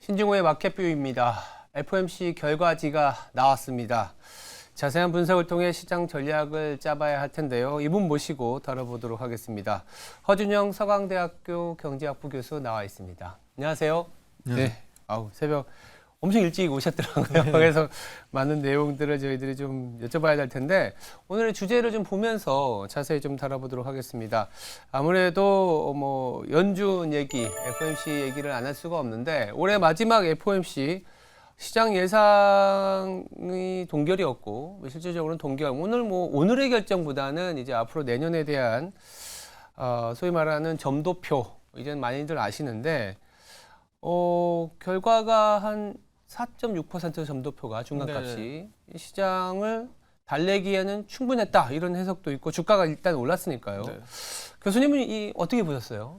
신중호의 마켓뷰입니다. FOMC 결과지가 나왔습니다. 자세한 분석을 통해 시장 전략을 짜봐야 할 텐데요. 이분 모시고 다뤄보도록 하겠습니다. 허준영 서강대학교 경제학부 교수 나와 있습니다. 안녕하세요. 네. 새벽 엄청 일찍 오셨더라고요. 그래서 많은 내용들을 저희들이 좀 여쭤봐야 될 텐데 오늘의 주제를 좀 보면서 자세히 좀 다뤄보도록 하겠습니다. 아무래도 연준 얘기, FOMC 얘기를 안 할 수가 없는데 올해 마지막 FOMC 시장 예상이 동결이었고 실질적으로는 동결. 오늘의 결정보다는 이제 앞으로 내년에 대한 소위 말하는 점도표 이제는 많이들 아시는데 결과가 한 4.6% 점도표가 중간값이 시장을 달래기에는 충분했다 이런 해석도 있고 주가가 일단 올랐으니까요. 네. 교수님은 어떻게 보셨어요?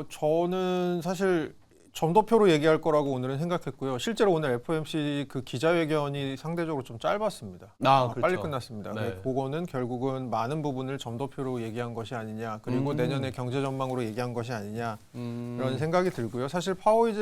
저는 사실 점도표로 얘기할 거라고 오늘은 생각했고요. 실제로 오늘 FOMC 그 기자회견이 상대적으로 좀 짧았습니다. 그렇죠. 빨리 끝났습니다. 네. 그거는 결국은 많은 부분을 점도표로 얘기한 것이 아니냐, 그리고 내년의 경제 전망으로 얘기한 것이 아니냐 이런 생각이 들고요. 사실 파월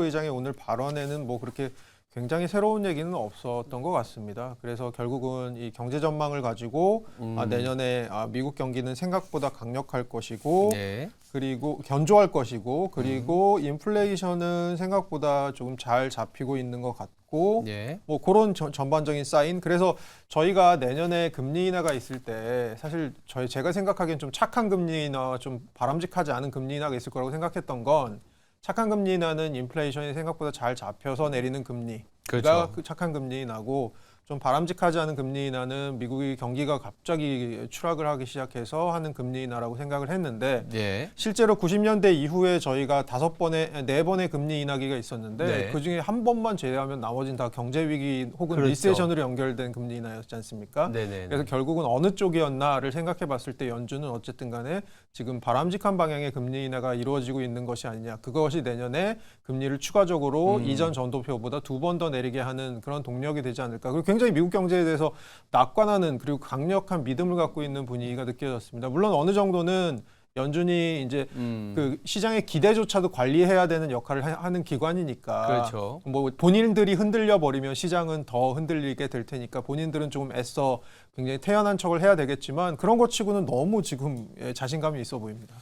의장의 오늘 발언에는 뭐 그렇게 굉장히 새로운 얘기는 없었던 것 같습니다. 그래서 결국은 이 경제 전망을 가지고 내년에 미국 경기는 생각보다 강력할 것이고 네. 그리고 견조할 것이고 그리고 인플레이션은 생각보다 조금 잘 잡히고 있는 것 같고 네. 뭐 그런 전반적인 사인. 그래서 저희가 내년에 금리 인하가 있을 때 사실 제가 생각하기엔 좀 착한 금리 인하, 좀 바람직하지 않은 금리 인하가 있을 거라고 생각했던 건 착한 금리 인하는 인플레이션이 생각보다 잘 잡혀서 내리는 금리가 그렇죠. 그 착한 금리 인하고 좀 바람직하지 않은 금리 인하는 미국의 경기가 갑자기 추락을 하기 시작해서 하는 금리 인하라고 생각을 했는데 네. 실제로 90년대 이후에 저희가 4번의 금리 인하기가 있었는데 네. 그중에 한 번만 제외하면 나머지는 다 경제 위기 혹은 그렇죠. 리세션으로 연결된 금리 인하였지 않습니까? 네네. 그래서 결국은 어느 쪽이었나를 생각해 봤을 때 연준은 어쨌든 간에 지금 바람직한 방향의 금리 인하가 이루어지고 있는 것이 아니냐. 그것이 내년에 금리를 추가적으로 이전 전도표보다 2번 더 내리게 하는 그런 동력이 되지 않을까. 그리고 굉장히 미국 경제에 대해서 낙관하는 그리고 강력한 믿음을 갖고 있는 분위기가 느껴졌습니다. 물론 어느 정도는 연준이 이제 그 시장의 기대조차도 관리해야 되는 역할을 하는 기관이니까 그렇죠. 뭐 본인들이 흔들려 버리면 시장은 더 흔들리게 될 테니까 본인들은 조금 애써 굉장히 태연한 척을 해야 되겠지만 그런 것 치고는 너무 지금 자신감이 있어 보입니다.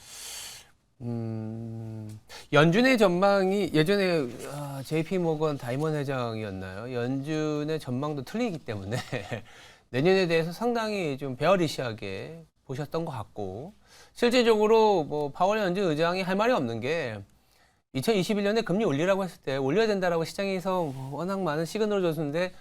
연준의 전망이 예전에 JP 모건 다이먼 회장이었나요? 연준의 전망도 틀리기 때문에 내년에 대해서 상당히 좀 베어리시하게 보셨던 것 같고 실질적으로 뭐 파월 연준 의장이 할 말이 없는 게 2021년에 금리 올리라고 했을 때 올려야 된다라고 시장에서 워낙 많은 시그널을 줬는데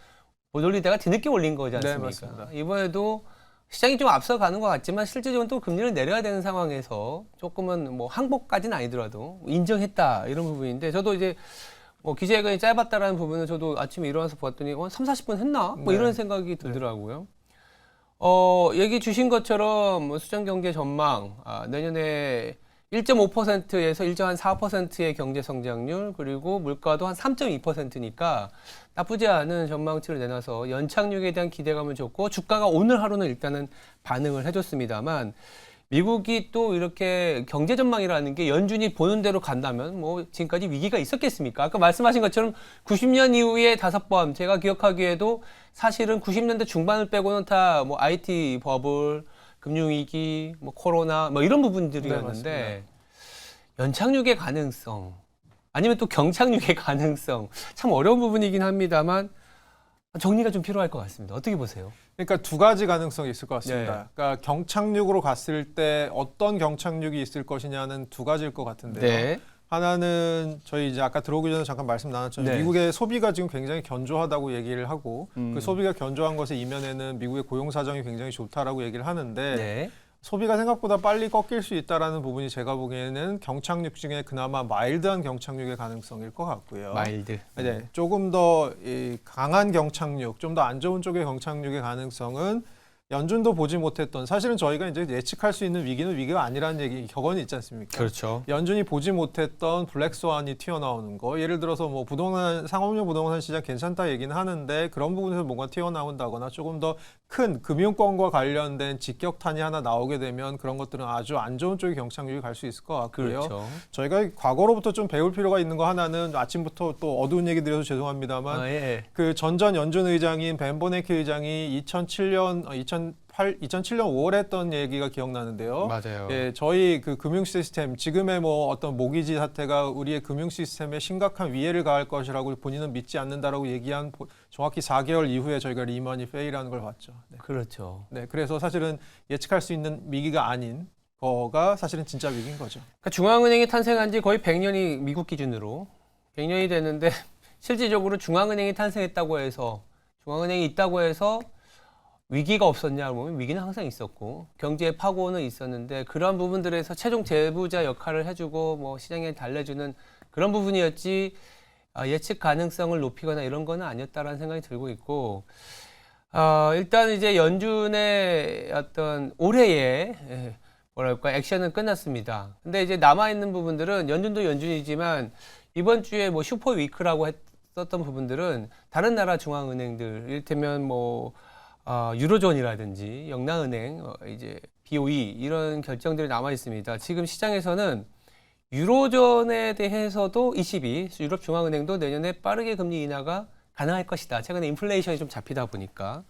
못 올리다가 뒤늦게 올린 거지 않습니까? 네, 맞습니다. 이번에도 시장이 좀 앞서가는 것 같지만 실질적으로 또 금리를 내려야 되는 상황에서 조금은 뭐 항복까지는 아니더라도 인정했다 이런 부분인데 저도 이제 뭐 기자회견이 짧았다라는 부분은 저도 아침에 일어나서 봤더니 3, 40분 했나? 뭐 이런 생각이 들더라고요. 얘기 주신 것처럼 뭐 수정 경제 전망 내년에 1.5%에서 1.4%의 경제 성장률 그리고 물가도 한 3.2%니까 나쁘지 않은 전망치를 내놔서 연착륙에 대한 기대감을 줬고 주가가 오늘 하루는 일단은 반응을 해줬습니다만 미국이 또 이렇게 경제 전망이라는 게 연준이 보는 대로 간다면 뭐 지금까지 위기가 있었겠습니까? 아까 말씀하신 것처럼 90년 이후에 5번 제가 기억하기에도 사실은 90년대 중반을 빼고는 다 뭐 IT 버블 금융위기, 뭐 코로나, 뭐 이런 부분들이었는데 네, 연착륙의 가능성, 아니면 또 경착륙의 가능성, 참 어려운 부분이긴 합니다만 정리가 좀 필요할 것 같습니다. 어떻게 보세요? 그러니까 두 가지 가능성이 있을 것 같습니다. 네. 그러니까 경착륙으로 갔을 때 어떤 경착륙이 있을 것이냐는 두 가지일 것 같은데요. 네. 하나는 저희 이제 아까 들어오기 전에 잠깐 말씀 나눴죠. 네. 미국의 소비가 지금 굉장히 견조하다고 얘기를 하고 그 소비가 견조한 것의 이면에는 미국의 고용 사정이 굉장히 좋다라고 얘기를 하는데 네. 소비가 생각보다 빨리 꺾일 수 있다라는 부분이 제가 보기에는 경착륙 중에 그나마 마일드한 경착륙의 가능성일 것 같고요. 마일드. 네, 조금 더 강한 경착륙, 좀 더 안 좋은 쪽의 경착륙의 가능성은 연준도 보지 못했던 사실은 저희가 이제 예측할 수 있는 위기는 위기가 아니라는 얘기 격언이 있지 않습니까? 그렇죠. 연준이 보지 못했던 블랙스완이 튀어나오는 거, 예를 들어서 뭐 부동산 상업용 부동산 시장 괜찮다 얘기는 하는데 그런 부분에서 뭔가 튀어나온다거나 조금 더 큰 금융권과 관련된 직격탄이 하나 나오게 되면 그런 것들은 아주 안 좋은 쪽의 경착륙이 갈 수 있을 것 같고요. 그렇죠. 저희가 과거로부터 좀 배울 필요가 있는 거 하나는 아침부터 또 어두운 얘기 드려서 죄송합니다만 예. 그 전전 연준 의장인 벤 버네키 의장이 2007년 5월에 했던 얘기가 기억나는데요. 맞아요. 예, 저희 그 금융 시스템 지금의 뭐 어떤 모기지 사태가 우리의 금융 시스템에 심각한 위해를 가할 것이라고 본인은 믿지 않는다라고 얘기한 정확히 4개월 이후에 저희가 리먼이 페일하는 걸 봤죠. 네. 그렇죠. 네, 그래서 사실은 예측할 수 있는 위기가 아닌 거가 사실은 진짜 위기인 거죠. 그러니까 중앙은행이 탄생한 지 거의 100년이 미국 기준으로 100년이 됐는데 실질적으로 중앙은행이 탄생했다고 해서 중앙은행이 있다고 해서 위기가 없었냐 보면 위기는 항상 있었고 경제의 파고는 있었는데 그런 부분들에서 최종 제부자 역할을 해주고 뭐 시장에 달래주는 그런 부분이었지 예측 가능성을 높이거나 이런 거는 아니었다라는 생각이 들고 있고 일단 이제 연준의 어떤 올해의 뭐랄까 액션은 끝났습니다. 근데 이제 남아 있는 부분들은 연준도 연준이지만 이번 주에 뭐 슈퍼 위크라고 했었던 부분들은 다른 나라 중앙은행들 이를테면 뭐 유로존이라든지 영라은행, 이제 BOE 이런 결정들이 남아 있습니다. 지금 시장에서는 유로존에 대해서도 ECB, 유럽 중앙은행도 내년에 빠르게 금리 인하가 가능할 것이다. 최근에 인플레이션이 좀 잡히다 보니까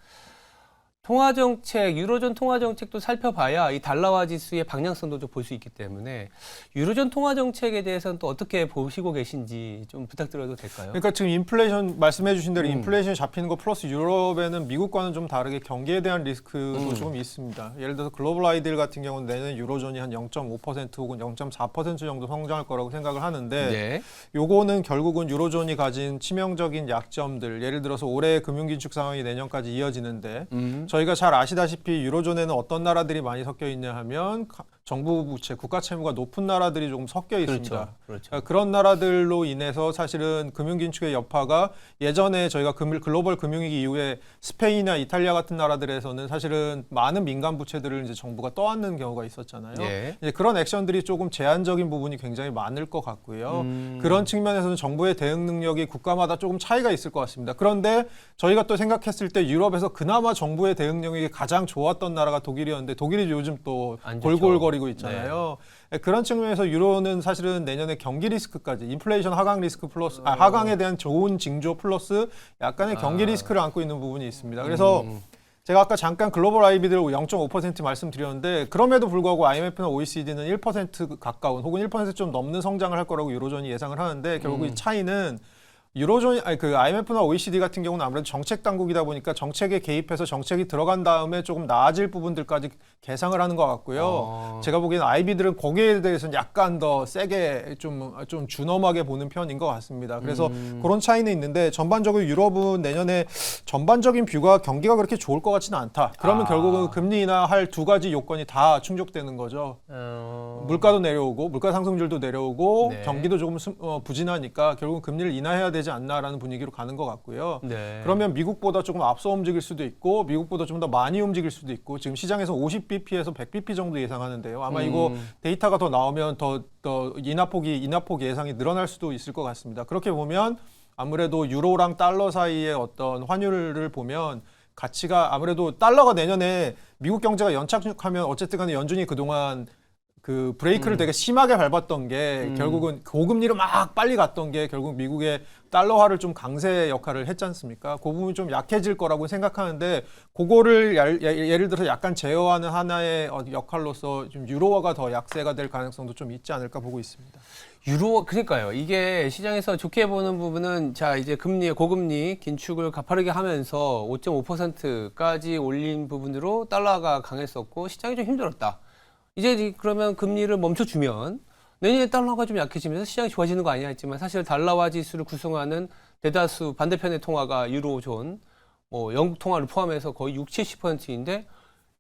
통화정책, 유로존 통화정책도 살펴봐야 이 달러화 지수의 방향성도 좀 볼 수 있기 때문에 유로존 통화정책에 대해서는 또 어떻게 보시고 계신지 좀 부탁드려도 될까요? 그러니까 지금 인플레이션 말씀해 주신 대로 인플레이션이 잡히는 거 플러스 유럽에는 미국과는 좀 다르게 경기에 대한 리스크도 조금 있습니다. 예를 들어서 글로벌 아이들 같은 경우는 내년 유로존이 한 0.5% 혹은 0.4% 정도 성장할 거라고 생각을 하는데 네. 요거는 결국은 유로존이 가진 치명적인 약점들, 예를 들어서 올해 금융긴축 상황이 내년까지 이어지는데 저희가 잘 아시다시피 유로존에는 어떤 나라들이 많이 섞여 있냐 하면 정부 부채, 국가 채무가 높은 나라들이 조금 섞여 있습니다. 그렇죠. 그런 나라들로 인해서 사실은 금융긴축의 여파가 예전에 저희가 글로벌 금융위기 이후에 스페인이나 이탈리아 같은 나라들에서는 사실은 많은 민간 부채들을 이제 정부가 떠안는 경우가 있었잖아요. 예. 이제 그런 액션들이 조금 제한적인 부분이 굉장히 많을 것 같고요. 그런 측면에서는 정부의 대응 능력이 국가마다 조금 차이가 있을 것 같습니다. 그런데 저희가 또 생각했을 때 유럽에서 그나마 정부의 대응 능력이 가장 좋았던 나라가 독일이었는데 독일이 요즘 또 안 좋죠. 골골거리고 있잖아요. 그런 측면에서 유로는 사실은 내년에 경기 리스크까지 인플레이션 하강 리스크 플러스 하강에 대한 좋은 징조 플러스 약간의 경기 리스크를 안고 있는 부분이 있습니다. 그래서 제가 아까 잠깐 글로벌 IB들 0.5% 말씀드렸는데 그럼에도 불구하고 IMF나 OECD는 1% 가까운 혹은 1% 좀 넘는 성장을 할 거라고 유로존이 예상을 하는데 결국 이 차이는 유로존, 그 IMF나 OECD 같은 경우는 아무래도 정책 당국이다 보니까 정책에 개입해서 정책이 들어간 다음에 조금 나아질 부분들까지 계상을 하는 것 같고요. 제가 보기에는 IB들은 거기에 대해서는 약간 더 세게 좀 준엄하게 보는 편인 것 같습니다. 그래서 그런 차이는 있는데 전반적으로 유럽은 내년에 전반적인 뷰가 경기가 그렇게 좋을 것 같지는 않다. 그러면 결국은 금리 인하할 두 가지 요건이 다 충족되는 거죠. 물가도 내려오고 물가 상승률도 내려오고 네. 경기도 조금 부진하니까 결국 금리를 인하해야 되지 않나라는 분위기로 가는 것 같고요. 네. 그러면 미국보다 조금 앞서 움직일 수도 있고 미국보다 좀 더 많이 움직일 수도 있고 지금 시장에서 50bp에서 100bp 정도 예상하는데요. 아마 이거 데이터가 더 나오면 더 인하폭 예상이 늘어날 수도 있을 것 같습니다. 그렇게 보면 아무래도 유로랑 달러 사이의 어떤 환율을 보면 가치가 아무래도 달러가 내년에 미국 경제가 연착륙하면 어쨌든 간에 연준이 그동안 그 브레이크를 되게 심하게 밟았던 게 결국은 고금리로 막 빨리 갔던 게 결국 미국의 달러화를 좀 강세 역할을 했지 않습니까? 그 부분이 좀 약해질 거라고 생각하는데 그거를 예를 들어서 약간 제어하는 하나의 역할로서 좀 유로화가 더 약세가 될 가능성도 좀 있지 않을까 보고 있습니다. 유로 그러니까요. 이게 시장에서 좋게 보는 부분은 자 이제 고금리 긴축을 가파르게 하면서 5.5%까지 올린 부분으로 달러가 강했었고 시장이 좀 힘들었다. 이제 그러면 금리를 멈춰주면 내년에 달러가 좀 약해지면서 시장이 좋아지는 거 아니냐 했지만 사실 달러화 지수를 구성하는 대다수 반대편의 통화가 유로존, 뭐 영국 통화를 포함해서 거의 60-70%인데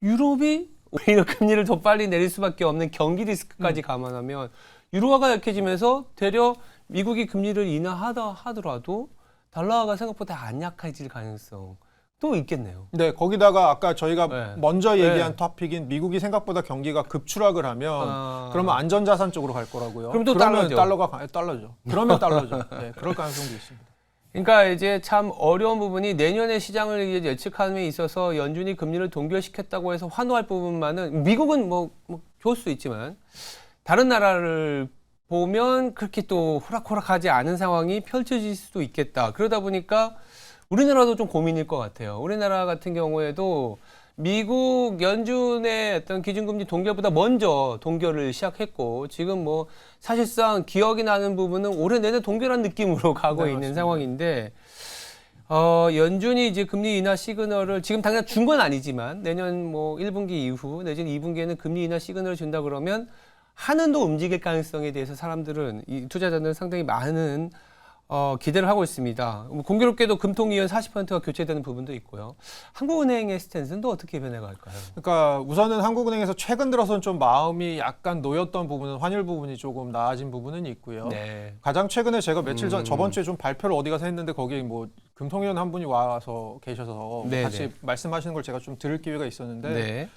유럽이 오히려 금리를 더 빨리 내릴 수밖에 없는 경기 리스크까지 감안하면 유로화가 약해지면서 되려 미국이 금리를 인하하더라도 달러화가 생각보다 안 약해질 가능성. 또 있겠네요. 네, 거기다가 아까 저희가 네. 먼저 얘기한 네. 토픽인 미국이 생각보다 경기가 급추락을 하면 아. 그러면 안전자산 쪽으로 갈 거라고요. 그럼 또 그러면 달러죠. 달러죠. 그러면 달러죠. 네, 그럴 가능성도 있습니다. 그러니까 이제 참 어려운 부분이 내년의 시장을 이제 예측하는 데 있어서 연준이 금리를 동결시켰다고 해서 환호할 부분만은 미국은 뭐 좋을 수 있지만 다른 나라를 보면 그렇게 또 호락호락하지 않은 상황이 펼쳐질 수도 있겠다. 그러다 보니까 우리나라도 좀 고민일 것 같아요. 우리나라 같은 경우에도 미국 연준의 어떤 기준금리 동결보다 먼저 동결을 시작했고 지금 뭐 사실상 기억이 나는 부분은 올해 내내 동결한 느낌으로 가고 네, 있는 맞습니다. 상황인데 연준이 이제 금리 인하 시그널을 지금 당장 준 건 아니지만 내년 뭐 1분기 이후 내지는 2분기에는 금리 인하 시그널을 준다 그러면 한은도 움직일 가능성에 대해서 사람들은 이 투자자들은 상당히 많은 기대를 하고 있습니다. 공교롭게도 금통위원 40%가 교체되는 부분도 있고요. 한국은행의 스탠스는 또 어떻게 변해갈까요? 그러니까 우선은 한국은행에서 최근 들어서는 좀 마음이 약간 놓였던 부분은 환율 부분이 조금 나아진 부분은 있고요. 네. 가장 최근에 제가 며칠 전 저번 주에 좀 발표를 어디 가서 했는데 거기에 뭐 금통위원 한 분이 와서 계셔서 네, 같이 네. 말씀하시는 걸 제가 좀 들을 기회가 있었는데 네.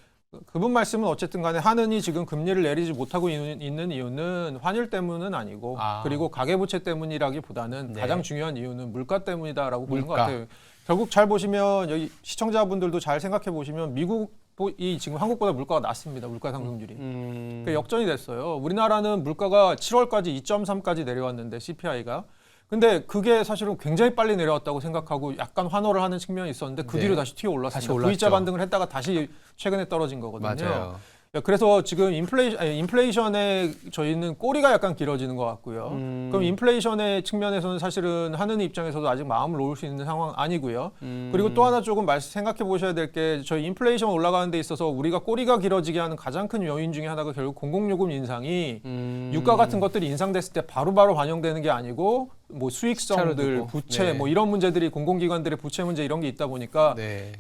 그분 말씀은 어쨌든 간에 한은이 지금 금리를 내리지 못하고 있는 이유는 환율 때문은 아니고 그리고 가계부채 때문이라기보다는 네. 가장 중요한 이유는 물가 때문이다라고 보는 것 물가. 같아요. 결국 잘 보시면 여기 시청자분들도 잘 생각해 보시면 미국이 지금 한국보다 물가가 낮습니다. 물가 상승률이. 그러니까 역전이 됐어요. 우리나라는 물가가 7월까지 2.3까지 내려왔는데 CPI가. 근데 그게 사실은 굉장히 빨리 내려왔다고 생각하고 약간 환호를 하는 측면이 있었는데 그 네. 뒤로 다시 튀어 올랐습니다. 다시 올랐죠. V자 반등을 했다가 다시 최근에 떨어진 거거든요. 맞아요. 그래서 지금 인플레이션에 저희는 꼬리가 약간 길어지는 것 같고요. 그럼 인플레이션의 측면에서는 사실은 하는 입장에서도 아직 마음을 놓을 수 있는 상황 아니고요. 그리고 또 하나 조금 생각해 보셔야 될 게 저희 인플레이션 올라가는 데 있어서 우리가 꼬리가 길어지게 하는 가장 큰 요인 중에 하나가 결국 공공요금 인상이 유가 같은 것들이 인상됐을 때 바로바로 반영되는 게 아니고 뭐 수익성들, 두고. 부채 네. 뭐 이런 문제들이 공공기관들의 부채 문제 이런 게 있다 보니까 네.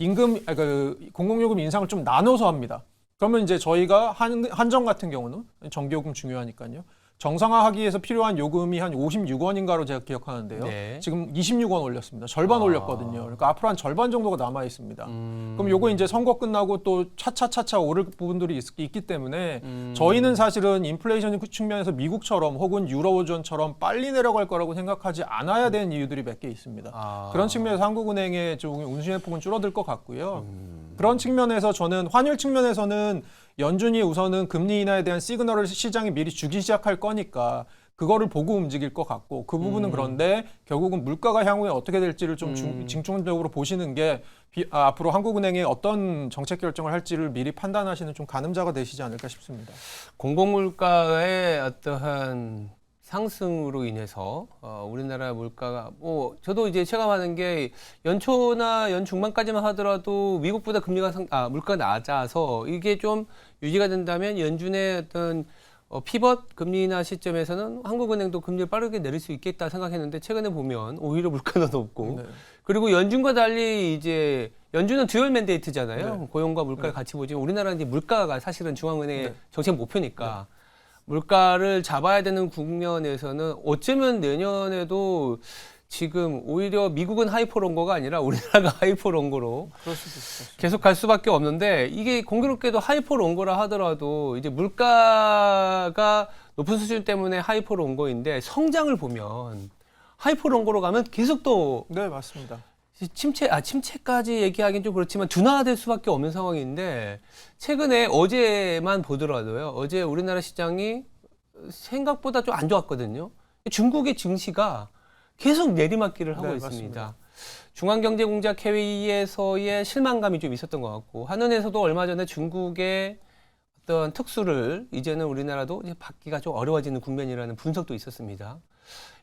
공공요금 인상을 좀 나눠서 합니다. 그러면 이제 저희가 한정 같은 경우는 전기요금 중요하니까요. 정상화하기 위해서 필요한 요금이 한 56원인가로 제가 기억하는데요. 네. 지금 26원 올렸습니다. 절반 올렸거든요. 그러니까 앞으로 한 절반 정도가 남아 있습니다. 그럼 요거 이제 선거 끝나고 또 차차차차 오를 부분들이 있기 때문에 저희는 사실은 인플레이션 측면에서 미국처럼 혹은 유로존처럼 빨리 내려갈 거라고 생각하지 않아야 되는 이유들이 몇 개 있습니다. 그런 측면에서 한국은행의 좀 운신의 폭은 줄어들 것 같고요. 그런 측면에서 저는 환율 측면에서는 연준이 우선은 금리 인하에 대한 시그널을 시장에 미리 주기 시작할 거니까 그거를 보고 움직일 것 같고 그 부분은 그런데 결국은 물가가 향후에 어떻게 될지를 좀 중점적으로 보시는 게 앞으로 한국은행이 어떤 정책 결정을 할지를 미리 판단하시는 좀 가늠자가 되시지 않을까 싶습니다. 공공물가의 어떠한 상승으로 인해서 우리나라 물가가 저도 이제 체감하는 게 연초나 연중반까지만 하더라도 미국보다 물가가 낮아서 이게 좀 유지가 된다면 연준의 어떤 피벗 금리 인하 시점에서는 한국은행도 금리를 빠르게 내릴 수 있겠다 생각했는데 최근에 보면 오히려 물가가 높고 네. 그리고 연준과 달리 이제 연준은 듀얼 맨데이트잖아요. 네. 고용과 물가를 같이 보지만 우리나라는 이제 물가가 사실은 중앙은행의 네. 정책 목표니까 물가를 잡아야 되는 국면에서는 어쩌면 내년에도 지금 오히려 미국은 하이퍼롱거가 아니라 우리나라가 하이퍼롱거로 그럴 수도 있겠습니다. 계속 갈 수밖에 없는데 이게 공교롭게도 하이퍼롱거라 하더라도 이제 물가가 높은 수준 때문에 하이퍼롱거인데 성장을 보면 하이퍼롱거로 가면 계속 또 네, 맞습니다. 침체까지 얘기하기는 좀 그렇지만 둔화될 수밖에 없는 상황인데 최근에 어제만 보더라도요. 어제 우리나라 시장이 생각보다 좀 안 좋았거든요. 중국의 증시가 계속 내리막길을 하고 네, 있습니다. 맞습니다. 중앙경제공작회의에서의 실망감이 좀 있었던 것 같고 한은에서도 얼마 전에 중국의 어떤 특수를 이제는 우리나라도 이제 받기가 좀 어려워지는 국면이라는 분석도 있었습니다.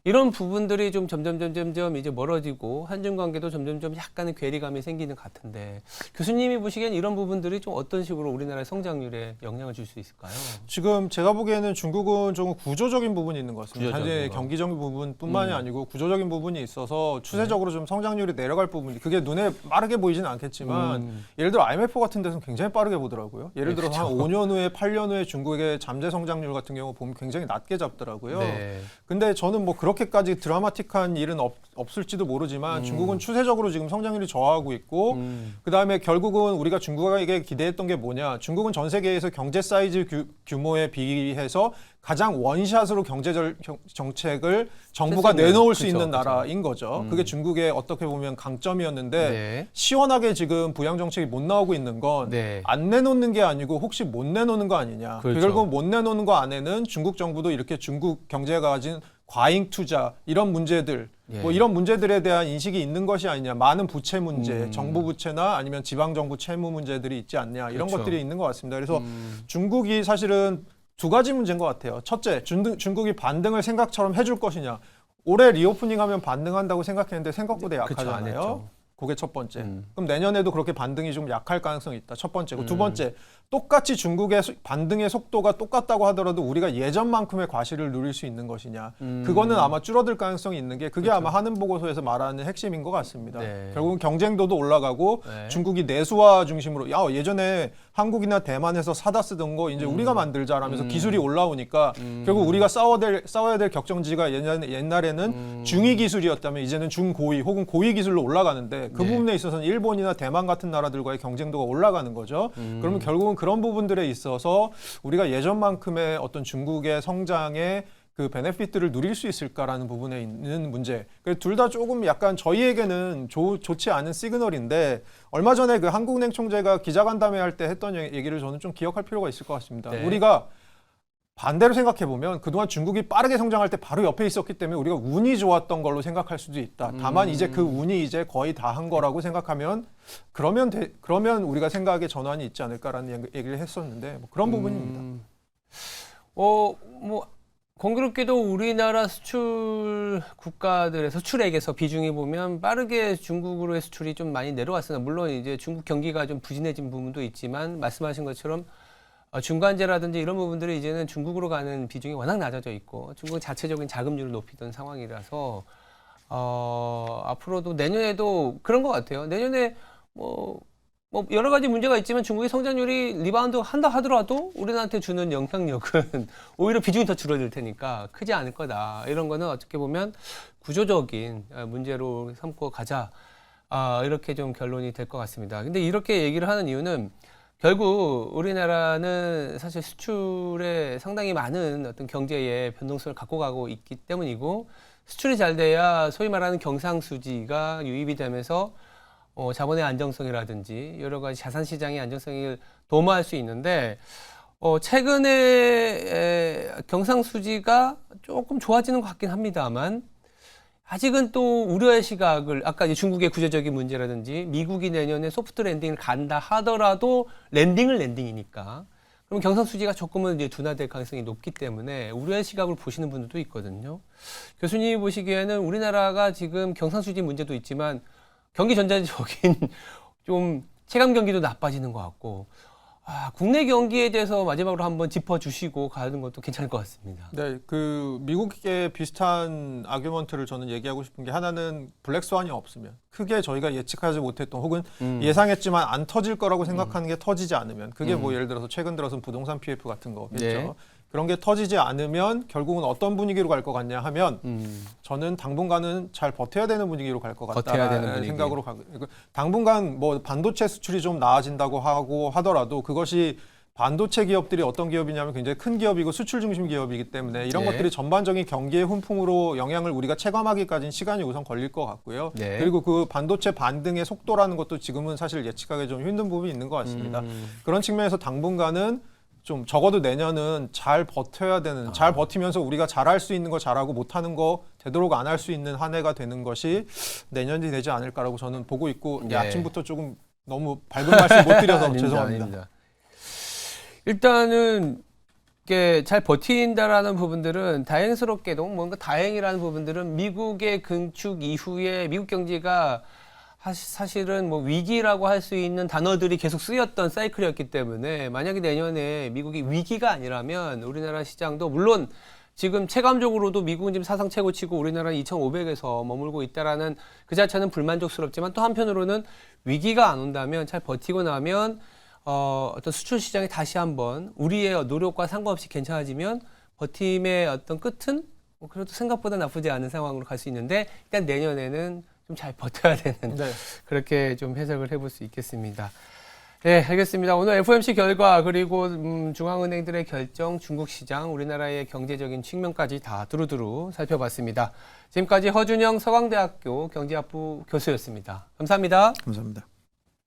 이런 부분들이 좀 점점 이제 멀어지고 한중 관계도 점점 약간의 괴리감이 생기는 것 같은데 교수님이 보시기엔 이런 부분들이 좀 어떤 식으로 우리나라의 성장률에 영향을 줄 수 있을까요? 지금 제가 보기에는 중국은 조금 구조적인 부분이 있는 것 같습니다. 구조적인 단지 거. 경기적인 부분뿐만이 아니고 구조적인 부분이 있어서 추세적으로 좀 성장률이 내려갈 부분이 그게 눈에 빠르게 보이지는 않겠지만 예를 들어 IMF 같은 데서는 굉장히 빠르게 보더라고요. 예를 들어 한 5년 후에 8년 후에 중국의 잠재 성장률 같은 경우 보면 굉장히 낮게 잡더라고요. 네. 근데 저는 저는 뭐 그렇게까지 드라마틱한 일은 없을지도 모르지만 중국은 추세적으로 지금 성장률이 저하하고 있고 그다음에 결국은 우리가 중국에게 기대했던 게 뭐냐. 중국은 전 세계에서 경제 사이즈 규모에 비해서 가장 원샷으로 경제 정책을 정부가 내놓을 수 있는 나라인 거죠. 그게 중국의 어떻게 보면 강점이었는데 네. 시원하게 지금 부양 정책이 못 나오고 있는 건 안 네. 내놓는 게 아니고 혹시 못 내놓는 거 아니냐. 그렇죠. 결국 못 내놓는 거 안에는 중국 정부도 이렇게 중국 경제가 가진 과잉 투자 이런 문제들 예. 뭐 이런 문제들에 대한 인식이 있는 것이 아니냐. 많은 부채 문제, 정부 부채나 아니면 지방 정부 채무 문제들이 있지 않냐. 이런 그렇죠. 것들이 있는 것 같습니다. 그래서 중국이 사실은 두 가지 문제인 것 같아요. 첫째, 중국이 반등을 생각처럼 해줄 것이냐. 올해 리오프닝 하면 반등한다고 생각했는데 생각보다 그쵸, 안 약하잖아요. 했죠. 그게 첫 번째. 그럼 내년에도 그렇게 반등이 좀 약할 가능성이 있다. 첫 번째고. 두 번째, 똑같이 중국의 반등의 속도가 똑같다고 하더라도 우리가 예전만큼의 과실을 누릴 수 있는 것이냐. 그거는 아마 줄어들 가능성이 있는 게 그게 아마 하는 보고서에서 말하는 핵심인 것 같습니다. 네. 결국은 경쟁도도 올라가고 네. 중국이 내수화 중심으로 야 예전에 한국이나 대만에서 사다 쓰던 거 이제 우리가 만들자라면서 기술이 올라오니까 결국 우리가 싸워야 될 격정지가 옛날에는 중위 기술이었다면 이제는 중고위 혹은 고위 기술로 올라가는데 그 네. 부분에 있어서는 일본이나 대만 같은 나라들과의 경쟁도가 올라가는 거죠. 그러면 결국은 그런 부분들에 있어서 우리가 예전만큼의 어떤 중국의 성장에 그 베네핏들을 누릴 수 있을까라는 부분에 있는 문제. 둘 다 조금 약간 저희에게는 좋지 않은 시그널인데 얼마 전에 그 한국은행 총재가 기자간담회 할 때 했던 얘기를 저는 좀 기억할 필요가 있을 것 같습니다. 네. 우리가 반대로 생각해보면 그동안 중국이 빠르게 성장할 때 바로 옆에 있었기 때문에 우리가 운이 좋았던 걸로 생각할 수도 있다. 다만 이제 그 운이 이제 거의 다 한 거라고 생각하면 그러면 우리가 생각에 전환이 있지 않을까라는 얘기를 했었는데 뭐 그런 부분입니다. 뭐 공교롭게도 우리나라 수출 국가들의 수출액에서 비중이 보면 빠르게 중국으로의 수출이 좀 많이 내려왔습니다. 물론 이제 중국 경기가 좀 부진해진 부분도 있지만 말씀하신 것처럼 중간재라든지 이런 부분들이 이제는 중국으로 가는 비중이 워낙 낮아져 있고 중국은 자체적인 자금률을 높이던 상황이라서 앞으로도 내년에도 그런 것 같아요. 내년에 뭐 여러 가지 문제가 있지만 중국의 성장률이 리바운드 한다 하더라도 우리나라한테 주는 영향력은 오히려 비중이 더 줄어들 테니까 크지 않을 거다. 이런 거는 어떻게 보면 구조적인 문제로 삼고 가자. 이렇게 좀 결론이 될 것 같습니다. 근데 이렇게 얘기를 하는 이유는 결국 우리나라는 사실 수출에 상당히 많은 어떤 경제의 변동성을 갖고 가고 있기 때문이고 수출이 잘 돼야 소위 말하는 경상수지가 유입이 되면서 자본의 안정성이라든지 여러 가지 자산 시장의 안정성을 도모할 수 있는데 최근에 경상수지가 조금 좋아지는 것 같긴 합니다만 아직은 또 우려의 시각을 아까 이제 중국의 구조적인 문제라든지 미국이 내년에 소프트 랜딩을 간다 하더라도 랜딩이니까 그럼 경상수지가 조금은 이제 둔화될 가능성이 높기 때문에 우려의 시각을 보시는 분들도 있거든요. 교수님이 보시기에는 우리나라가 지금 경상수지 문제도 있지만 경기 전반적인 좀 체감 경기도 나빠지는 것 같고 국내 경기에 대해서 마지막으로 한번 짚어주시고 가는 것도 괜찮을 것 같습니다. 네, 그 미국의 비슷한 아규먼트를 저는 얘기하고 싶은 게 하나는 블랙스완이 없으면 크게 저희가 예측하지 못했던 혹은 예상했지만 안 터질 거라고 생각하는 게 터지지 않으면 그게 뭐 예를 들어서 최근 들어서 부동산 PF 같은 거겠죠. 네. 그런 게 터지지 않으면 결국은 어떤 분위기로 갈 것 같냐 하면 저는 당분간은 잘 버텨야 되는 분위기로 갈 것 같다는 생각으로 가고 당분간 뭐 반도체 수출이 좀 나아진다고 하더라도 그것이 반도체 기업들이 어떤 기업이냐면 굉장히 큰 기업이고 수출 중심 기업이기 때문에 이런 것들이 전반적인 경기의 훈풍으로 영향을 우리가 체감하기까지는 시간이 우선 걸릴 것 같고요. 그리고 그 반도체 반등의 속도라는 것도 지금은 사실 예측하기 좀 힘든 부분이 있는 것 같습니다. 그런 측면에서 당분간은 좀 적어도 내년은 잘 버텨야 되는, 잘 버티면서 우리가 잘할 수 있는 거 잘하고 못하는 거 되도록 안 할 수 있는 한 해가 되는 것이 내년이 되지 않을까라고 저는 보고 있고 아침부터 조금 너무 밝은 말씀 못 드려서 죄송합니다. 아닙니다. 일단은 이게 잘 버틴다라는 부분들은 다행스럽게도 뭔가 다행이라는 부분들은 미국의 긍축 이후에 미국 경제가 사실은 뭐 위기라고 할 수 있는 단어들이 계속 쓰였던 사이클이었기 때문에 만약에 내년에 미국이 위기가 아니라면 우리나라 시장도 물론 지금 체감적으로도 미국은 지금 사상 최고치고 우리나라는 2,500에서 머물고 있다라는 그 자체는 불만족스럽지만 또 한편으로는 위기가 안 온다면 잘 버티고 나면 어떤 수출 시장이 다시 한번 우리의 노력과 상관없이 괜찮아지면 버팀의 어떤 끝은 그래도 생각보다 나쁘지 않은 상황으로 갈 수 있는데 일단 내년에는 좀 잘 버텨야 되는 네. 그렇게 좀 해석을 해볼 수 있겠습니다. 네, 알겠습니다. 오늘 FOMC 결과 그리고 중앙은행들의 결정, 중국 시장, 우리나라의 경제적인 측면까지 다 두루두루 살펴봤습니다. 지금까지 허준영 서강대학교 경제학부 교수였습니다. 감사합니다. 감사합니다.